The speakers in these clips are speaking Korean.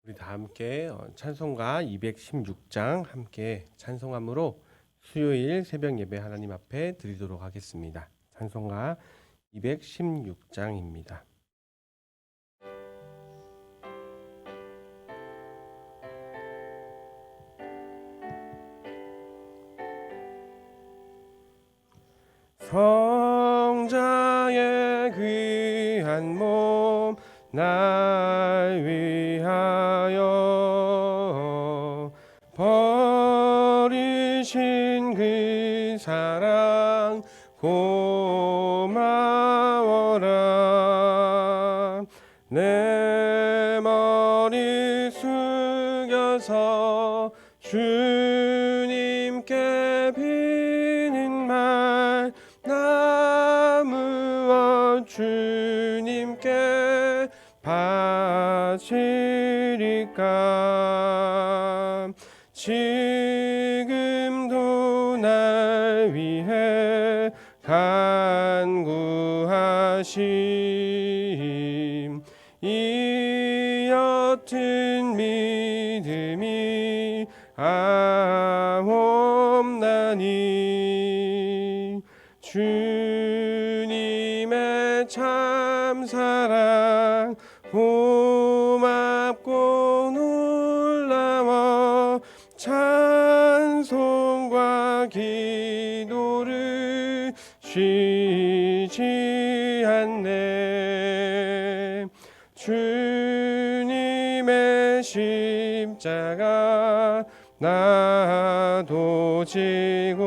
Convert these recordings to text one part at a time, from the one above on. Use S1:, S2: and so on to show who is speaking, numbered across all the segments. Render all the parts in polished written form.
S1: 우리 다 함께 찬송가 216장 함께 찬송함으로 수요일 새벽 예배 하나님 앞에 드리도록 하겠습니다. 찬송가 216장입니다. 성자의 귀한 몸 날 위하여 버리신 그 사랑 고마워라. 내 머리 숙여서 주님께 비는 말 나무어 주님께 바치리까. 지금도 날 위해 간구하심 이 옅은 믿음이 아옵나니. 주님의 참사랑 고맙고 놀라워 찬송과 기도를 쉬지 않네. 주님의 십자가 나도 지고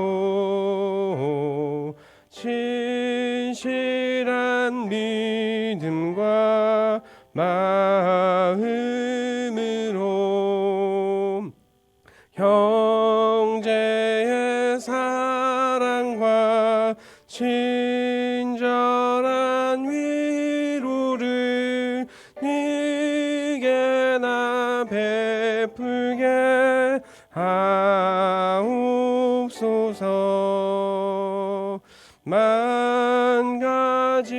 S1: 진실한 믿음과 마음으로 형제의 사랑과 친절한 위로를 네게 나 베풀게 하옵소서. 만 가지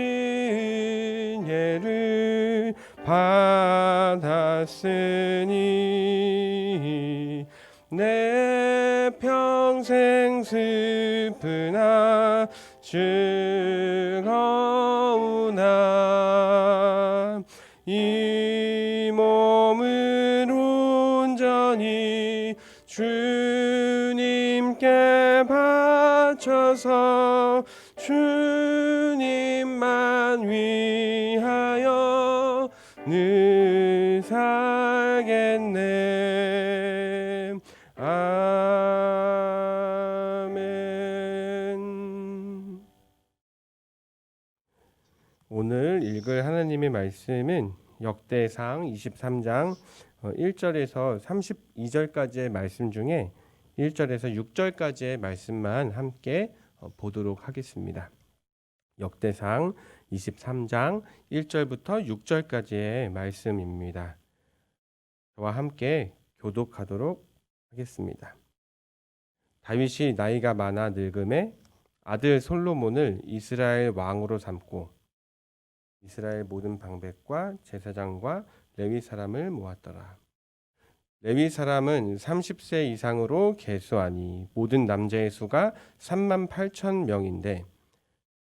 S1: 은혜를 받았으니 내 평생 슬프나 즐거우나 이 몸을 온전히 주님께 바쳐서 주님만 위하여 늘 살겠네. 아멘. 오늘 읽을 하나님의 말씀은 역대상 23장 1절에서 32절까지의 말씀 중에 1절에서 6절까지의 말씀만 함께 보도록 하겠습니다. 역대상 23장 1절부터 6절까지의 말씀입니다. 저와 함께 교독하도록 하겠습니다. 다윗이 나이가 많아 늙음에 아들 솔로몬을 이스라엘 왕으로 삼고 이스라엘 모든 방백과 제사장과 레위 사람을 모았더라. 레위 사람은 30세 이상으로 계수하니 모든 남자의 수가 38,000명인데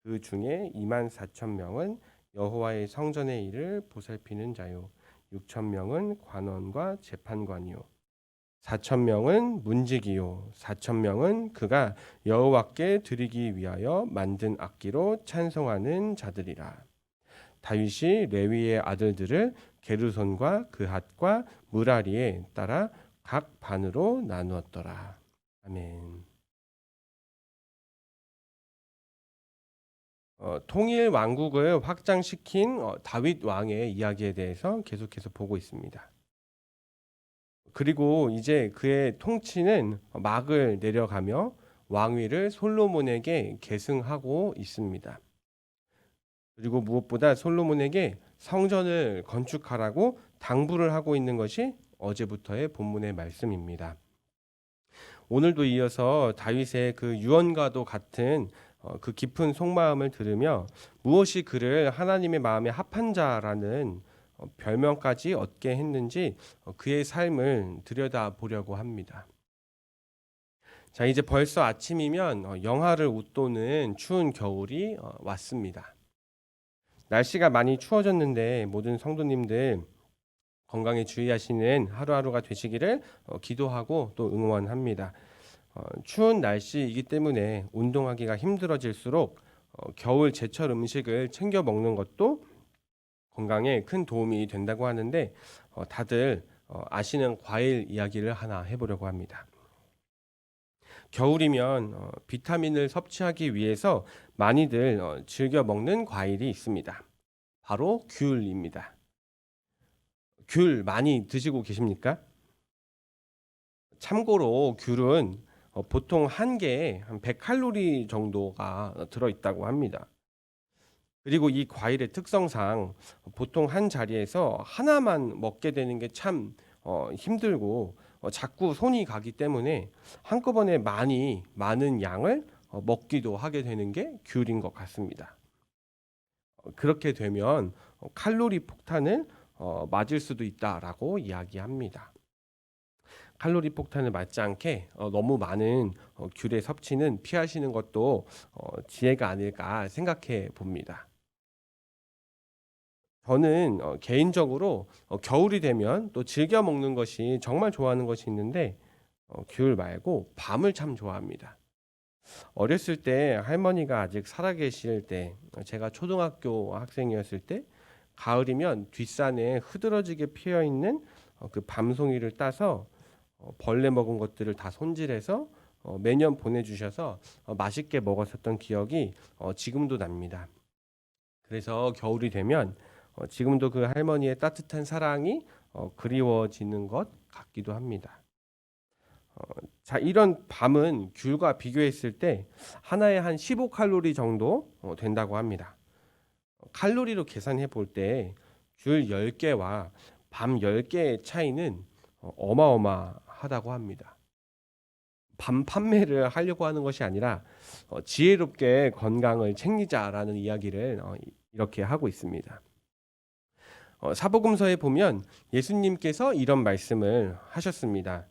S1: 그 중에 24,000명은 여호와의 성전의 일을 보살피는 자요 6,000명은 관원과 재판관이요 4,000명은 문지기요 4,000명은 그가 여호와께 드리기 위하여 만든 악기로 찬송하는 자들이라. 다윗이 레위의 아들들을 게르손과 그핫과 무라리에 따라 각 반으로 나누었더라. 아멘. 통일 왕국을 확장시킨 다윗 왕의 이야기에 대해서 계속해서 보고 있습니다. 그리고 이제 그의 통치는 막을 내려가며 왕위를 솔로몬에게 계승하고 있습니다. 그리고 무엇보다 솔로몬에게 성전을 건축하라고 당부를 하고 있는 것이 어제부터의 본문의 말씀입니다. 오늘도 이어서 다윗의 그 유언과도 같은 그 깊은 속마음을 들으며 무엇이 그를 하나님의 마음에 합한 자라는 별명까지 얻게 했는지 그의 삶을 들여다보려고 합니다. 자, 이제 벌써 아침이면 영하를 웃도는 추운 겨울이 왔습니다. 날씨가 많이 추워졌는데 모든 성도님들 건강에 주의하시는 하루하루가 되시기를 기도하고 또 응원합니다. 추운 날씨이기 때문에 운동하기가 힘들어질수록 겨울 제철 음식을 챙겨 먹는 것도 건강에 큰 도움이 된다고 하는데 다들 아시는 과일 이야기를 하나 해보려고 합니다. 겨울이면 비타민을 섭취하기 위해서 많이들 즐겨 먹는 과일이 있습니다. 바로 귤입니다. 귤 많이 드시고 계십니까? 참고로 귤은 보통 한 개에 한 100칼로리 정도가 들어있다고 합니다. 그리고 이 과일의 특성상 보통 한 자리에서 하나만 먹게 되는 게 참 힘들고 자꾸 손이 가기 때문에 한꺼번에 많은 양을 먹기도 하게 되는 게 귤인 것 같습니다. 그렇게 되면 칼로리 폭탄을 맞을 수도 있다라고 이야기합니다. 칼로리 폭탄을 맞지 않게 너무 많은 귤의 섭취는 피하시는 것도 지혜가 아닐까 생각해 봅니다. 저는 개인적으로 겨울이 되면 또 즐겨 먹는 것이 정말 좋아하는 것이 있는데 귤 말고 밤을 참 좋아합니다. 어렸을 때 할머니가 아직 살아계실 때 제가 초등학교 학생이었을 때 가을이면 뒷산에 흐드러지게 피어 있는 그 밤송이를 따서 벌레 먹은 것들을 다 손질해서 매년 보내주셔서 맛있게 먹었었던 기억이 지금도 납니다. 그래서 겨울이 되면 지금도 그 할머니의 따뜻한 사랑이 그리워지는 것 같기도 합니다. 자, 이런 밤은 귤과 비교했을 때 하나에 한 15칼로리 정도 된다고 합니다. 칼로리로 계산해 볼 때 귤 10개와 밤 10개의 차이는 어마어마하다고 합니다. 밤 판매를 하려고 하는 것이 아니라 지혜롭게 건강을 챙기자라는 이야기를 이렇게 하고 있습니다. 사복음서에 보면 예수님께서 이런 말씀을 하셨습니다.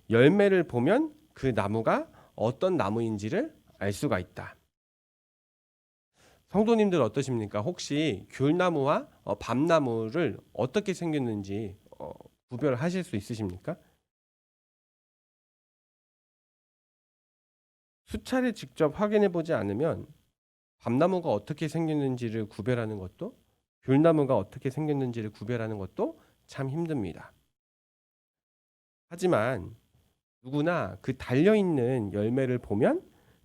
S1: 열매를 보면 그 나무가 어떤 나무인지를 알 수가 있다. 성도님들 어떠십니까? 혹시 귤나무와 밤나무를 어떻게 생겼는지 구별하실 수 있으십니까? 수차례 직접 확인해 보지 않으면 밤나무가 어떻게 생겼는지를 구별하는 것도 귤나무가 어떻게 생겼는지를 구별하는 것도 참 힘듭니다. 하지만 누구나 그 달려있는 열매를 보면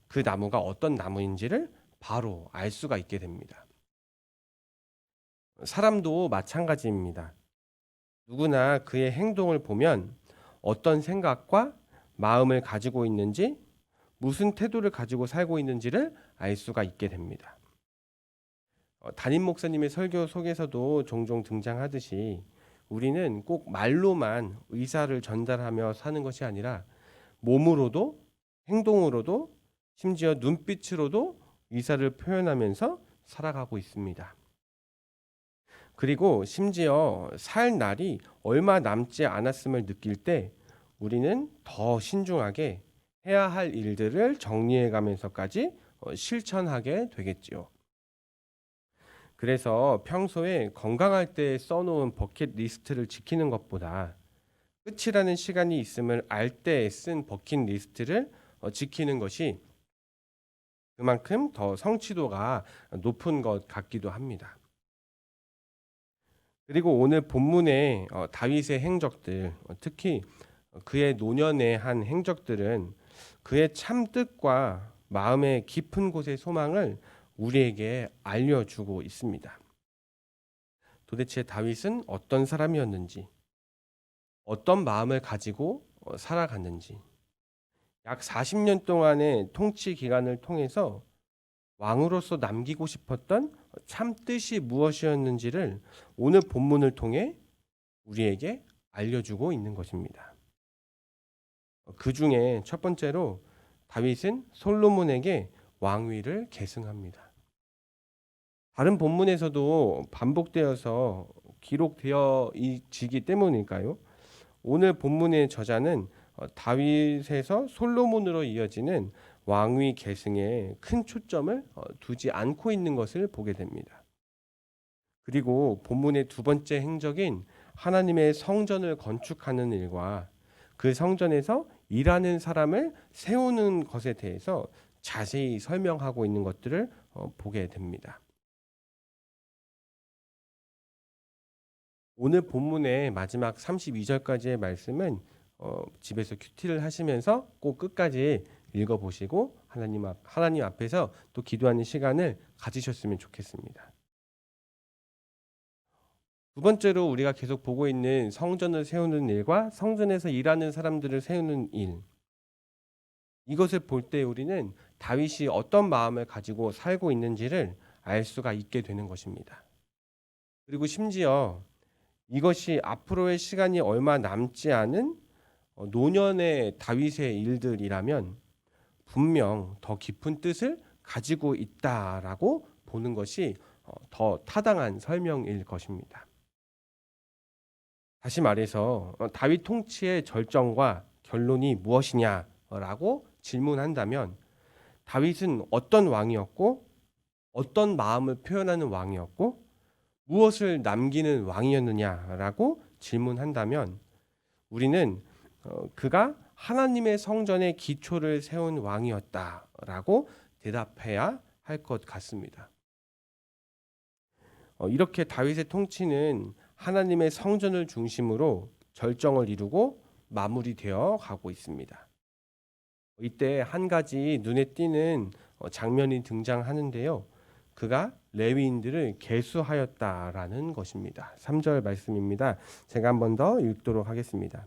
S1: 그 나무가 어떤 나무인지를 바로 알 수가 있게 됩니다. 사람도 마찬가지입니다. 누구나 그의 행동을 보면 어떤 생각과 마음을 가지고 있는지, 무슨 태도를 가지고 살고 있는지를 알 수가 있게 됩니다. 담임 목사님의 설교 속에서도 종종 등장하듯이 우리는 꼭 말로만 의사를 전달하며 사는 것이 아니라 몸으로도 행동으로도 심지어 눈빛으로도 의사를 표현하면서 살아가고 있습니다. 그리고 심지어 살 날이 얼마 남지 않았음을 느낄 때 우리는 더 신중하게 해야 할 일들을 정리해 가면서까지 실천하게 되겠지요. 그래서 평소에 건강할 때 써놓은 버킷리스트를 지키는 것보다 끝이라는 시간이 있음을 알 때 쓴 버킷리스트를 지키는 것이 그만큼 더 성취도가 높은 것 같기도 합니다. 그리고 오늘 본문의 다윗의 행적들, 특히 그의 노년의 한 행적들은 그의 참 뜻과 마음의 깊은 곳의 소망을 우리에게 알려주고 있습니다. 도대체 다윗은 어떤 사람이었는지, 어떤 마음을 가지고 살아갔는지, 약 40년 동안의 통치 기간을 통해서 왕으로서 남기고 싶었던 참 뜻이 무엇이었는지를 오늘 본문을 통해 우리에게 알려주고 있는 것입니다. 그 중에 첫 번째로 다윗은 솔로몬에게 왕위를 계승합니다. 다른 본문에서도 반복되어서 기록되어지기 때문일까요? 오늘 본문의 저자는 다윗에서 솔로몬으로 이어지는 왕위 계승에 큰 초점을 두지 않고 있는 것을 보게 됩니다. 그리고 본문의 두 번째 행적인 하나님의 성전을 건축하는 일과 그 성전에서 일하는 사람을 세우는 것에 대해서 자세히 설명하고 있는 것들을 보게 됩니다. 오늘 본문의 마지막 32절까지의 말씀은 집에서 큐티를 하시면서 꼭 끝까지 읽어보시고 하나님 앞에서 또 기도하는 시간을 가지셨으면 좋겠습니다. 두 번째로 우리가 계속 보고 있는 성전을 세우는 일과 성전에서 일하는 사람들을 세우는 일, 이것을 볼 때 우리는 다윗이 어떤 마음을 가지고 살고 있는지를 알 수가 있게 되는 것입니다. 그리고 심지어 이것이 앞으로의 시간이 얼마 남지 않은 노년의 다윗의 일들이라면 분명 더 깊은 뜻을 가지고 있다라고 보는 것이 더 타당한 설명일 것입니다. 다시 말해서 다윗 통치의 절정과 결론이 무엇이냐라고 질문한다면 다윗은 어떤 왕이었고 어떤 마음을 표현하는 왕이었고 무엇을 남기는 왕이었느냐라고 질문한다면 우리는 그가 하나님의 성전의 기초를 세운 왕이었다라고 대답해야 할 것 같습니다. 이렇게 다윗의 통치는 하나님의 성전을 중심으로 절정을 이루고 마무리되어 가고 있습니다. 이때 한 가지 눈에 띄는 장면이 등장하는데요. 그가 레위인들을 계수하였다라는 것입니다. 3절 말씀입니다. 제가 한 번 더 읽도록 하겠습니다.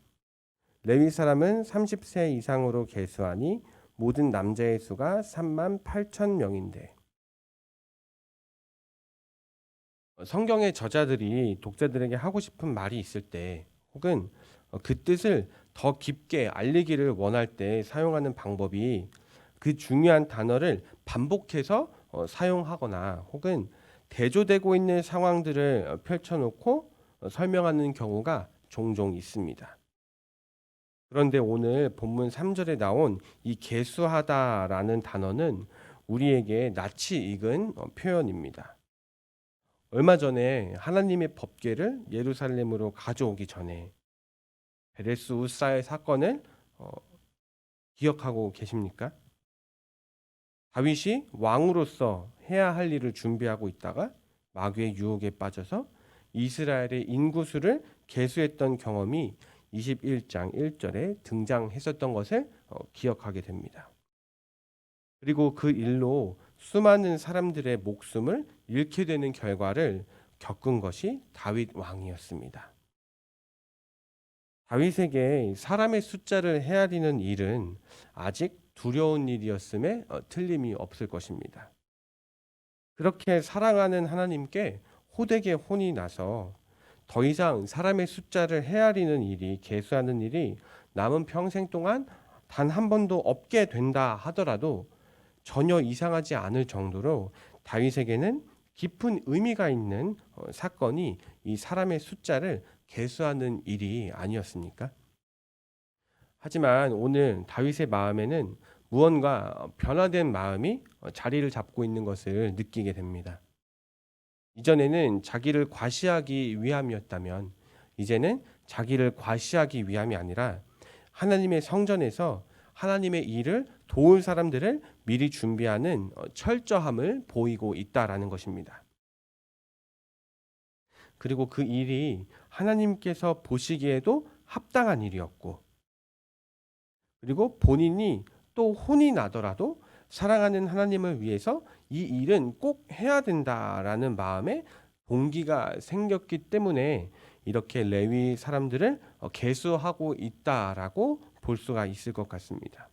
S1: 레위 사람은 30세 이상으로 계수하니 모든 남자의 수가 3만 8천 명인데 성경의 저자들이 독자들에게 하고 싶은 말이 있을 때 혹은 그 뜻을 더 깊게 알리기를 원할 때 사용하는 방법이 그 중요한 단어를 반복해서 사용하거나 혹은 대조되고 있는 상황들을 펼쳐놓고 설명하는 경우가 종종 있습니다. 그런데 오늘 본문 3절에 나온 이 계수하다라는 단어는 우리에게 낯이 익은 표현입니다. 얼마 전에 하나님의 법궤를 예루살렘으로 가져오기 전에 베레스 우사의 사건을 기억하고 계십니까? 다윗이 왕으로서 해야 할 일을 준비하고 있다가 마귀의 유혹에 빠져서 이스라엘의 인구수를 계수했던 경험이 21장 1절에 등장했었던 것을 기억하게 됩니다. 그리고 그 일로 수많은 사람들의 목숨을 잃게 되는 결과를 겪은 것이 다윗 왕이었습니다. 다윗에게 사람의 숫자를 헤아리는 일은 아직 두려운 일이었음에 틀림이 없을 것입니다. 그렇게 사랑하는 하나님께 호되게 혼이 나서 더 이상 사람의 숫자를 헤아리는 일이 계수하는 일이 남은 평생 동안 단 한 번도 없게 된다 하더라도 전혀 이상하지 않을 정도로 다윗에게는 깊은 의미가 있는 사건이 이 사람의 숫자를 계수하는 일이 아니었습니까? 하지만 오늘 다윗의 마음에는 무언가 변화된 마음이 자리를 잡고 있는 것을 느끼게 됩니다. 이전에는 자기를 과시하기 위함이었다면 이제는 자기를 과시하기 위함이 아니라 하나님의 성전에서 하나님의 일을 도울 사람들을 미리 준비하는 철저함을 보이고 있다라는 것입니다. 그리고 그 일이 하나님께서 보시기에도 합당한 일이었고 그리고 본인이 또 혼이 나더라도 사랑하는 하나님을 위해서 이 일은 꼭 해야 된다라는 마음에 동기가 생겼기 때문에 이렇게 레위 사람들을 계수하고 있다라고 볼 수가 있을 것 같습니다.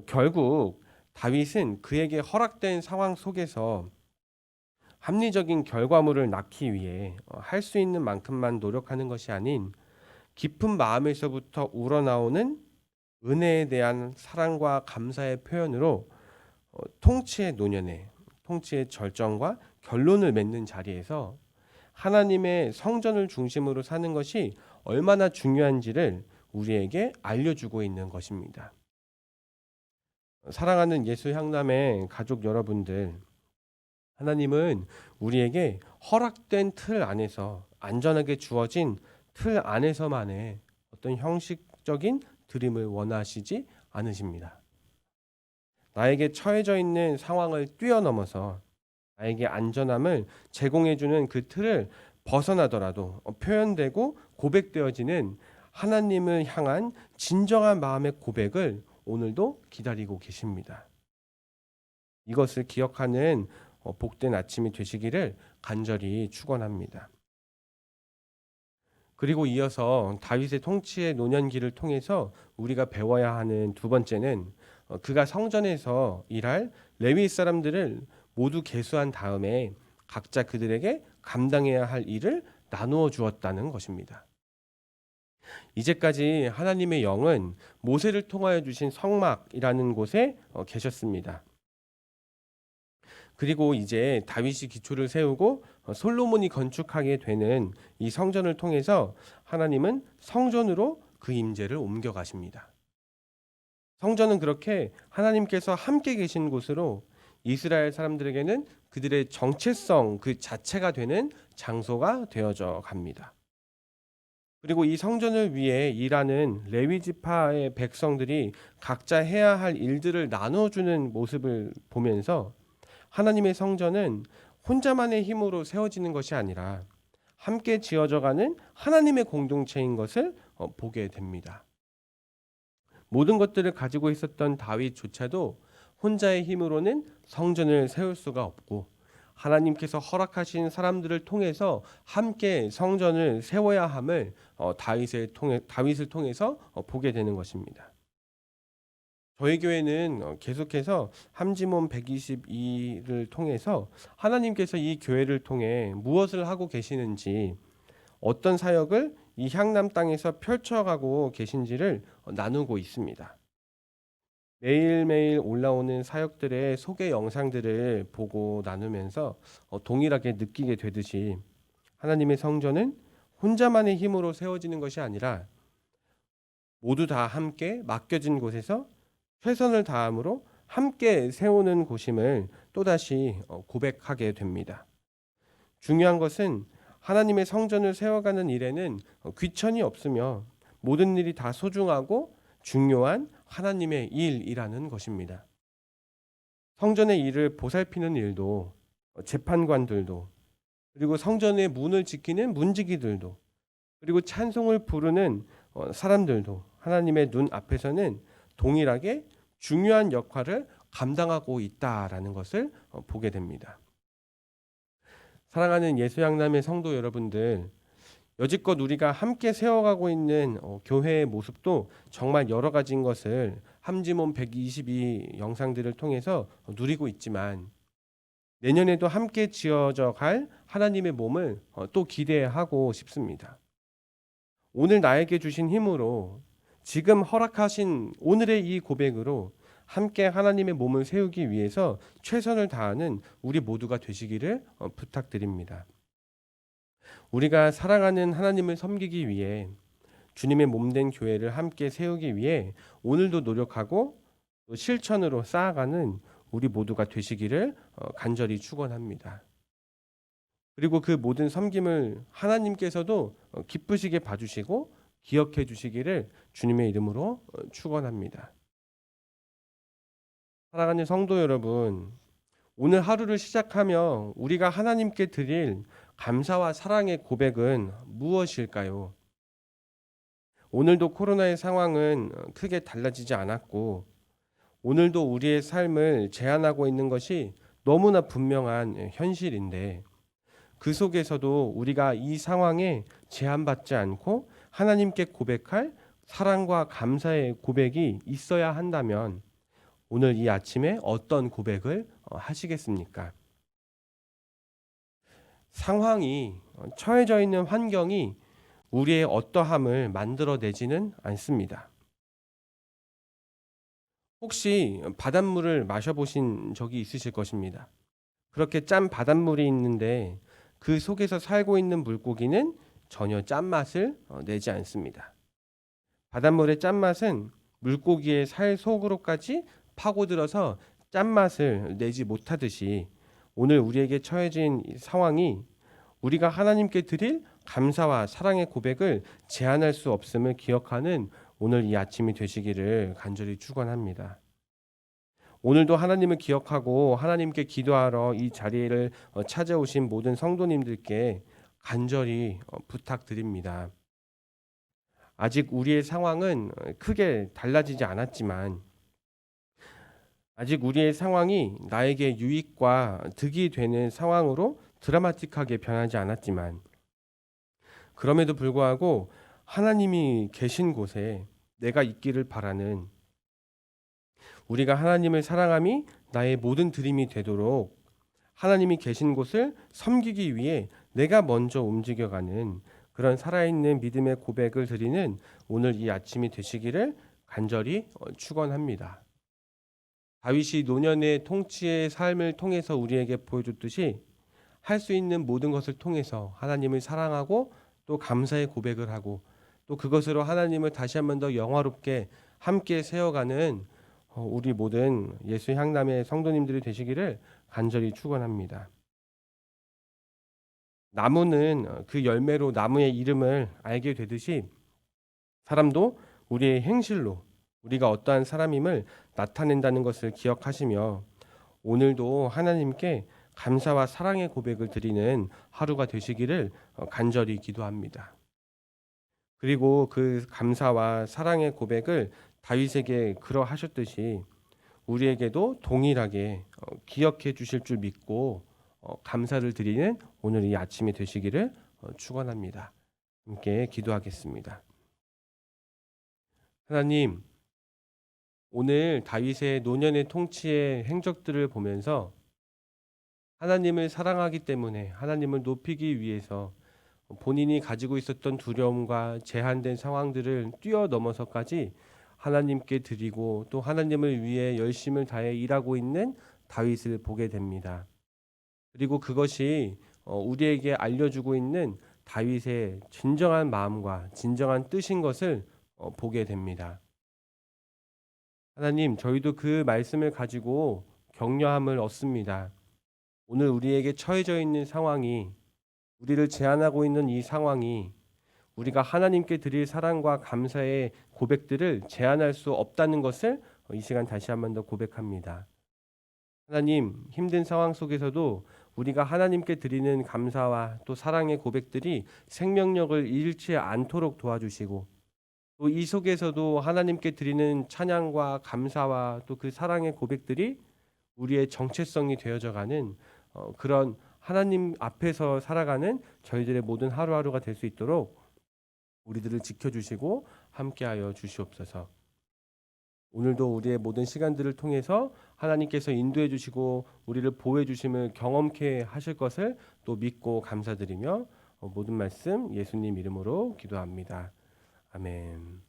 S1: 결국 다윗은 그에게 허락된 상황 속에서 합리적인 결과물을 낳기 위해 할 수 있는 만큼만 노력하는 것이 아닌 깊은 마음에서부터 우러나오는 은혜에 대한 사랑과 감사의 표현으로 통치의 노년에 통치의 절정과 결론을 맺는 자리에서 하나님의 성전을 중심으로 사는 것이 얼마나 중요한지를 우리에게 알려주고 있는 것입니다. 사랑하는 예수 향남의 가족 여러분들, 하나님은 우리에게 허락된 틀 안에서 안전하게 주어진 틀 안에서만의 어떤 형식적인 드림을 원하시지 않으십니다. 나에게 처해져 있는 상황을 뛰어넘어서 나에게 안전함을 제공해주는 그 틀을 벗어나더라도 표현되고 고백되어지는 하나님을 향한 진정한 마음의 고백을 오늘도 기다리고 계십니다. 이것을 기억하는 복된 아침이 되시기를 간절히 축원합니다. 그리고 이어서 다윗의 통치의 노년기를 통해서 우리가 배워야 하는 두 번째는 그가 성전에서 일할 레위 사람들을 모두 계수한 다음에 각자 그들에게 감당해야 할 일을 나누어 주었다는 것입니다. 이제까지 하나님의 영은 모세를 통하여 주신 성막이라는 곳에 계셨습니다. 그리고 이제 다윗이 기초를 세우고 솔로몬이 건축하게 되는 이 성전을 통해서 하나님은 성전으로 그 임재를 옮겨 가십니다. 성전은 그렇게 하나님께서 함께 계신 곳으로 이스라엘 사람들에게는 그들의 정체성 그 자체가 되는 장소가 되어져 갑니다. 그리고 이 성전을 위해 일하는 레위 지파의 백성들이 각자 해야 할 일들을 나눠주는 모습을 보면서 하나님의 성전은 혼자만의 힘으로 세워지는 것이 아니라 함께 지어져가는 하나님의 공동체인 것을 보게 됩니다. 모든 것들을 가지고 있었던 다윗조차도 혼자의 힘으로는 성전을 세울 수가 없고 하나님께서 허락하신 사람들을 통해서 함께 성전을 세워야 함을 다윗을 통해서 보게 되는 것입니다. 저희 교회는 계속해서 함지몬 122를 통해서 하나님께서 이 교회를 통해 무엇을 하고 계시는지, 어떤 사역을 이 향남 땅에서 펼쳐가고 계신지를 나누고 있습니다. 매일매일 올라오는 사역들의 소개 영상들을 보고 나누면서 동일하게 느끼게 되듯이 하나님의 성전은 혼자만의 힘으로 세워지는 것이 아니라 모두 다 함께 맡겨진 곳에서 최선을 다함으로 함께 세우는 곳임을 또다시 고백하게 됩니다. 중요한 것은 하나님의 성전을 세워가는 일에는 귀천이 없으며 모든 일이 다 소중하고 중요한 하나님의 일이라는 것입니다. 성전의 일을 보살피는 일도, 재판관들도, 그리고 성전의 문을 지키는 문지기들도, 그리고 찬송을 부르는 사람들도 하나님의 눈 앞에서는 동일하게 중요한 역할을 감당하고 있다라는 것을 보게 됩니다. 사랑하는 예수양남의 성도 여러분들, 여지껏 우리가 함께 세워가고 있는 교회의 모습도 정말 여러 가지인 것을 함지몬 122 영상들을 통해서 누리고 있지만 내년에도 함께 지어져 갈 하나님의 몸을 또 기대하고 싶습니다. 오늘 나에게 주신 힘으로 지금 허락하신 오늘의 이 고백으로 함께 하나님의 몸을 세우기 위해서 최선을 다하는 우리 모두가 되시기를 부탁드립니다. 우리가 사랑하는 하나님을 섬기기 위해 주님의 몸된 교회를 함께 세우기 위해 오늘도 노력하고 또 실천으로 쌓아가는 우리 모두가 되시기를 간절히 축원합니다. 그리고 그 모든 섬김을 하나님께서도 기쁘시게 봐주시고 기억해 주시기를 주님의 이름으로 축원합니다. 사랑하는 성도 여러분, 오늘 하루를 시작하며 우리가 하나님께 드릴 감사와 사랑의 고백은 무엇일까요? 오늘도 코로나의 상황은 크게 달라지지 않았고 오늘도 우리의 삶을 제한하고 있는 것이 너무나 분명한 현실인데 그 속에서도 우리가 이 상황에 제한받지 않고 하나님께 고백할 사랑과 감사의 고백이 있어야 한다면 오늘 이 아침에 어떤 고백을 하시겠습니까? 상황이 처해져 있는 환경이 우리의 어떠함을 만들어내지는 않습니다. 혹시 바닷물을 마셔보신 적이 있으실 것입니다. 그렇게 짠 바닷물이 있는데 그 속에서 살고 있는 물고기는 전혀 짠맛을 내지 않습니다. 바닷물의 짠맛은 물고기의 살 속으로까지 파고들어서 짠맛을 내지 못하듯이 오늘 우리에게 처해진 이 상황이 우리가 하나님께 드릴 감사와 사랑의 고백을 제한할 수 없음을 기억하는 오늘 이 아침이 되시기를 간절히 축원합니다. 오늘도 하나님을 기억하고 하나님께 기도하러 이 자리를 찾아오신 모든 성도님들께 간절히 부탁드립니다. 아직 우리의 상황은 크게 달라지지 않았지만 아직 우리의 상황이 나에게 유익과 득이 되는 상황으로 드라마틱하게 변하지 않았지만 그럼에도 불구하고 하나님이 계신 곳에 내가 있기를 바라는 우리가 하나님을 사랑함이 나의 모든 드림이 되도록 하나님이 계신 곳을 섬기기 위해 내가 먼저 움직여가는 그런 살아있는 믿음의 고백을 드리는 오늘 이 아침이 되시기를 간절히 축원합니다. 다윗이 노년의 통치의 삶을 통해서 우리에게 보여줬듯이 할 수 있는 모든 것을 통해서 하나님을 사랑하고 또 감사의 고백을 하고 또 그것으로 하나님을 다시 한 번 더 영화롭게 함께 세워가는 우리 모든 예수 향남의 성도님들이 되시기를 간절히 축원합니다. 나무는 그 열매로 나무의 이름을 알게 되듯이 사람도 우리의 행실로 우리가 어떠한 사람임을 나타낸다는 것을 기억하시며 오늘도 하나님께 감사와 사랑의 고백을 드리는 하루가 되시기를 간절히 기도합니다. 그리고 그 감사와 사랑의 고백을 다윗에게 그러하셨듯이 우리에게도 동일하게 기억해 주실 줄 믿고 감사를 드리는 오늘 이 아침이 되시기를 축원합니다. 함께 기도하겠습니다. 하나님, 오늘 다윗의 노년의 통치의 행적들을 보면서 하나님을 사랑하기 때문에 하나님을 높이기 위해서 본인이 가지고 있었던 두려움과 제한된 상황들을 뛰어넘어서까지 하나님께 드리고 또 하나님을 위해 열심을 다해 일하고 있는 다윗을 보게 됩니다. 그리고 그것이 우리에게 알려주고 있는 다윗의 진정한 마음과 진정한 뜻인 것을 보게 됩니다. 하나님, 저희도 그 말씀을 가지고 격려함을 얻습니다. 오늘 우리에게 처해져 있는 상황이 우리를 제한하고 있는 이 상황이 우리가 하나님께 드릴 사랑과 감사의 고백들을 제한할 수 없다는 것을 이 시간 다시 한 번 더 고백합니다. 하나님, 힘든 상황 속에서도 우리가 하나님께 드리는 감사와 또 사랑의 고백들이 생명력을 잃지 않도록 도와주시고 또 이 속에서도 하나님께 드리는 찬양과 감사와 또 그 사랑의 고백들이 우리의 정체성이 되어져 가는 그런 하나님 앞에서 살아가는 저희들의 모든 하루하루가 될 수 있도록 우리들을 지켜주시고 함께하여 주시옵소서. 오늘도 우리의 모든 시간들을 통해서 하나님께서 인도해 주시고 우리를 보호해 주심을 경험케 하실 것을 또 믿고 감사드리며 모든 말씀 예수님 이름으로 기도합니다. 아멘.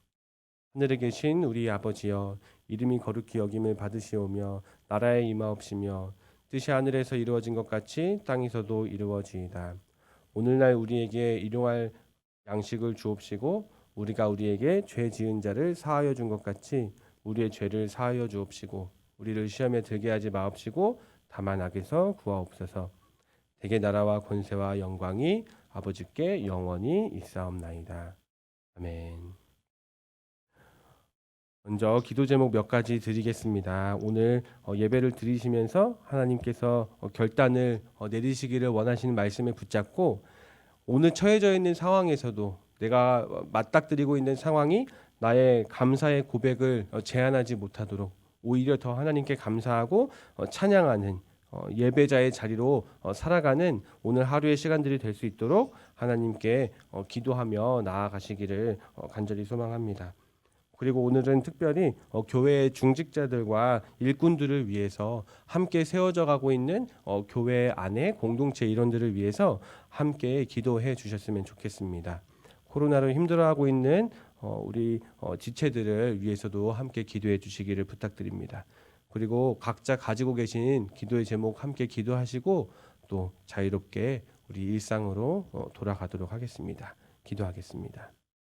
S1: 하늘에 계신 우리 아버지여, 이름이 거룩히 여김을 받으시오며 나라에 임하옵시며 뜻이 하늘에서 이루어진 것 같이 땅에서도 이루어지이다. 오늘날 우리에게 일용할 양식을 주옵시고 우리가 우리에게 죄 지은 자를 사하여 준 것 같이 우리의 죄를 사하여 주옵시고 우리를 시험에 들게 하지 마옵시고 다만 악에서 구하옵소서. 대개 나라와 권세와 영광이 아버지께 영원히 있사옵나이다. 아멘. 먼저 기도 제목 몇 가지 드리겠습니다. 오늘 예배를 드리시면서 하나님께서 결단을 내리시기를 원하시는 말씀에 붙잡고 오늘 처해져 있는 상황에서도 내가 맞닥뜨리고 있는 상황이 나의 감사의 고백을 제한하지 못하도록 오히려 더 하나님께 감사하고 찬양하는 예배자의 자리로 살아가는 오늘 하루의 시간들이 될 수 있도록 하나님께 기도하며 나아가시기를 간절히 소망합니다. 그리고 오늘은 특별히 교회의 중직자들과 일꾼들을 위해서 함께 세워져 가고 있는 교회 안에 공동체 일원들을 위해서 함께 기도해 주셨으면 좋겠습니다. 코로나로 힘들어하고 있는 우리 지체들을 위해서도 함께 기도해 주시기를 부탁드립니다. 그리고 각자 가지고 계신 기도의 제목 함께 기도하시고 또 자유롭게 우리 일상으로 돌아가도록 하겠습니다. 기도하겠습니다.